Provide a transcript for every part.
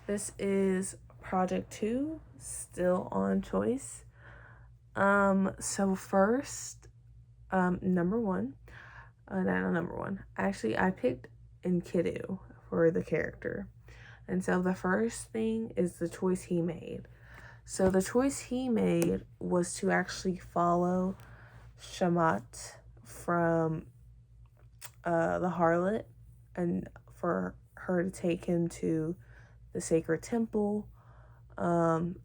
This is Project 2, still on choice. So first, number one, not number one. Actually, I picked Enkidu for the character. And so the first thing is the choice he made. So the choice he made was to actually follow Shamat from the harlot, and for her to take him to the sacred temple, and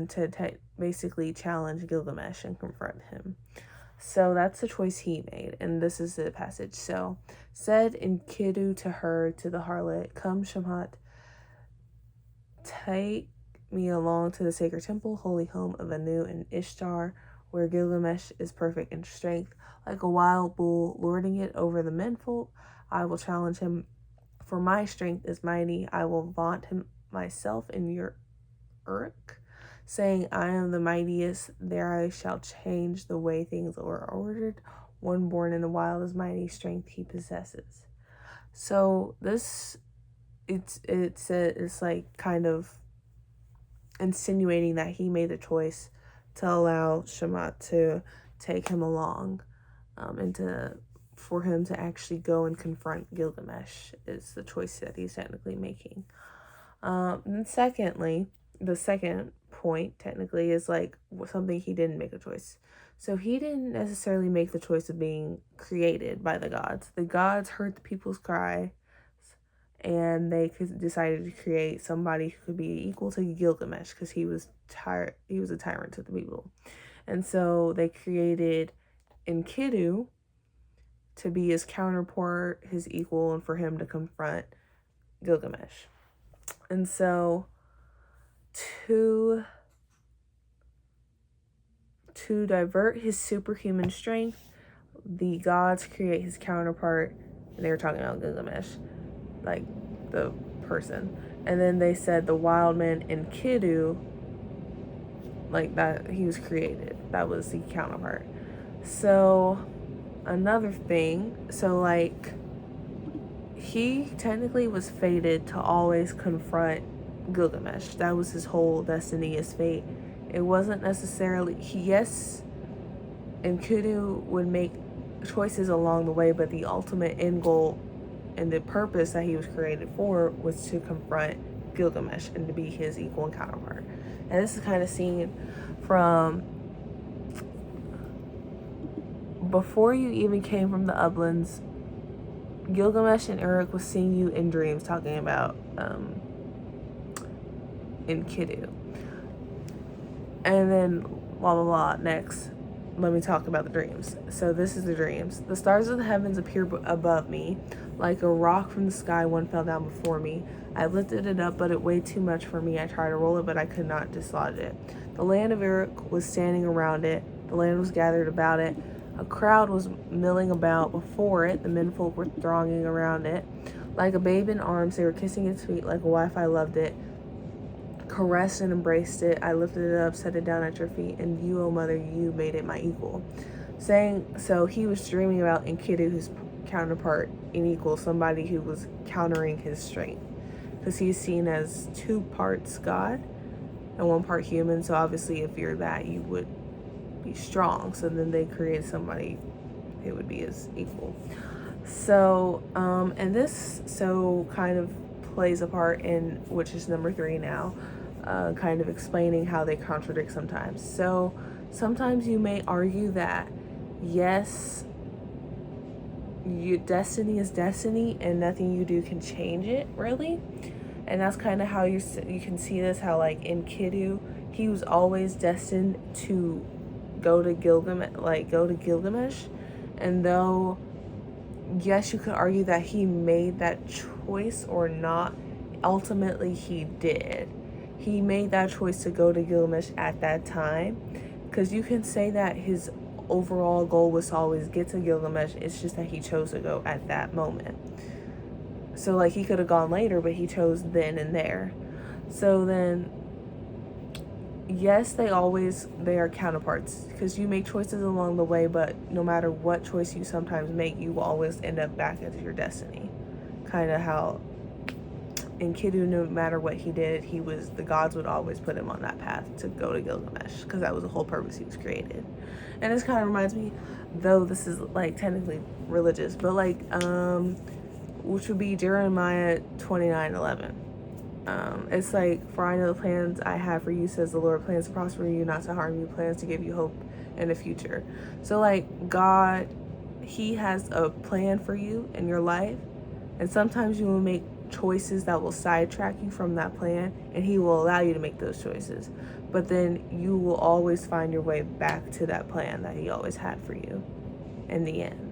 to basically challenge Gilgamesh and confront him. So that's the choice he made, and this is the passage. So, said Enkidu to her, to the harlot, "Come, Shamat, take me along to the sacred temple, holy home of Anu and Ishtar, where Gilgamesh is perfect in strength, like a wild bull, lording it over the menfolk. I will challenge him, for my strength is mighty. I will vaunt him myself in your Uruk, saying, I am the mightiest. There I shall change the way things were ordered. One born in the wild is mighty, strength he possesses." So this, it's like kind of insinuating that he made the choice to allow Shamat to take him along, and for him to actually go and confront Gilgamesh is the choice that he's technically making. And secondly, the second point technically is like something he didn't make a choice. So he didn't necessarily make the choice of being created by the gods. The gods heard the people's cry, and they decided to create somebody who could be equal to Gilgamesh because he was a tyrant to the people. And so they created Enkidu to be his counterpart, his equal, and for him to confront Gilgamesh. And so to divert his superhuman strength, the gods create his counterpart, and they were talking about Gilgamesh, like the person. And then they said the wild man Enkidu, like that he was created. That was the counterpart. So another thing, so like he technically was fated to always confront Gilgamesh. That was his whole destiny, his fate. It wasn't necessarily, yes, Enkidu would make choices along the way, but the ultimate end goal and the purpose that he was created for was to confront Gilgamesh and to be his equal and counterpart. And this is kind of seen from before you even came from the uplands. Gilgamesh and Uruk was seeing you in dreams, talking about Enkidu. And then blah blah blah. Next, let me talk about the dreams. So this is the dreams. The stars of the heavens appear above me, like a rock from the sky. One fell down before me. I lifted it up, but it weighed too much for me. I tried to roll it, but I could not dislodge it. The land of Uruk was standing around it. The land was gathered about it. A crowd was milling about before it. The menfolk were thronging around it. Like a babe in arms, they were kissing its feet. Like a wife, I loved it, caressed and embraced it. I lifted it up, set it down at your feet, and you, O mother, you made it my equal. So he was dreaming about Enkidu, his counterpart and equal, somebody who was countering his strength, because he's seen as 2 parts God and 1 part human. So obviously, if you're that, you would be strong. So then they created somebody who would be his equal. So and this kind of plays a part in, which is number 3 now, kind of explaining how they contradict sometimes. So sometimes you may argue that yes, your destiny is destiny and nothing you do can change it, really. And that's kind of how you can see this, how like Enkidu, he was always destined to go to Gilgamesh. And though yes, you could argue that he made that choice or not, ultimately he did. He made that choice to go to Gilgamesh at that time, because you can say that his overall goal was to always get to Gilgamesh. It's just that he chose to go at that moment. So like he could have gone later, but he chose then and there. So then yes, they are counterparts, because you make choices along the way, but no matter what choice you sometimes make, you will always end up back at your destiny. Kind of how Enkidu, no matter what he did, the gods would always put him on that path to go to Gilgamesh, because that was the whole purpose he was created. And this kind of reminds me, though this is like technically religious, but like which would be Jeremiah 29:11. It's like, for I know the plans I have for you, says the Lord, plans to prosper you, not to harm you, plans to give you hope in the future. So like God, he has a plan for you in your life, and sometimes you will make choices that will sidetrack you from that plan, and he will allow you to make those choices, but then you will always find your way back to that plan that he always had for you in the end.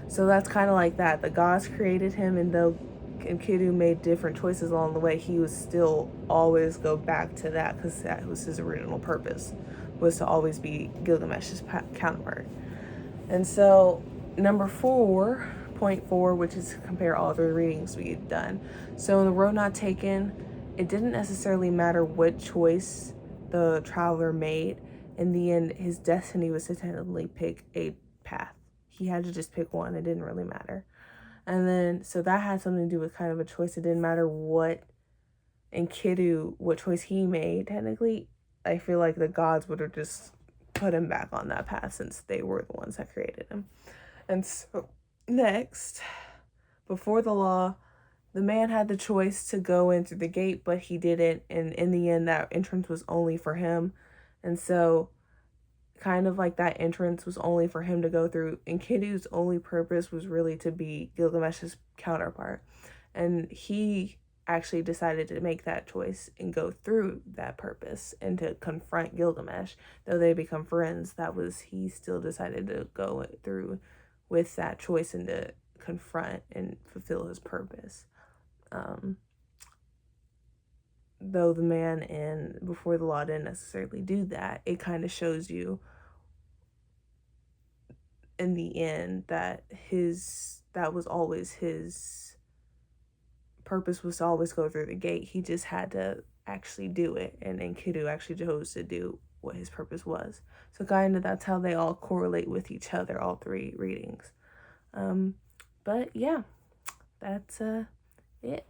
So that's kind of like that. The gods created him, and though Enkidu made different choices along the way, he would still always go back to that, because that was his original purpose, was to always be Gilgamesh's counterpart. And so number 4.4, which is to compare all three readings we've done. So in the road not taken, it didn't necessarily matter what choice the traveler made. In the end, his destiny was to technically pick a path. He had to just pick one. It didn't really matter. And then, so that had something to do with kind of a choice. It didn't matter what choice he made. Technically, I feel like the gods would have just put him back on that path, since they were the ones that created him. And so next, before the law, the man had the choice to go in through the gate, but he didn't. And in the end, that entrance was only for him. And so kind of like that entrance was only for him to go through. Enkidu's only purpose was really to be Gilgamesh's counterpart. And he actually decided to make that choice and go through that purpose and to confront Gilgamesh. Though they become friends, he still decided to go through with that choice and to confront and fulfill his purpose. Though the man in Before the Law didn't necessarily do that, it kind of shows you in the end that that was always his purpose, was to always go through the gate. He just had to actually do it, and Enkidu actually chose to do what his purpose was. So kind of that's how they all correlate with each other, all three readings. But yeah, that's it.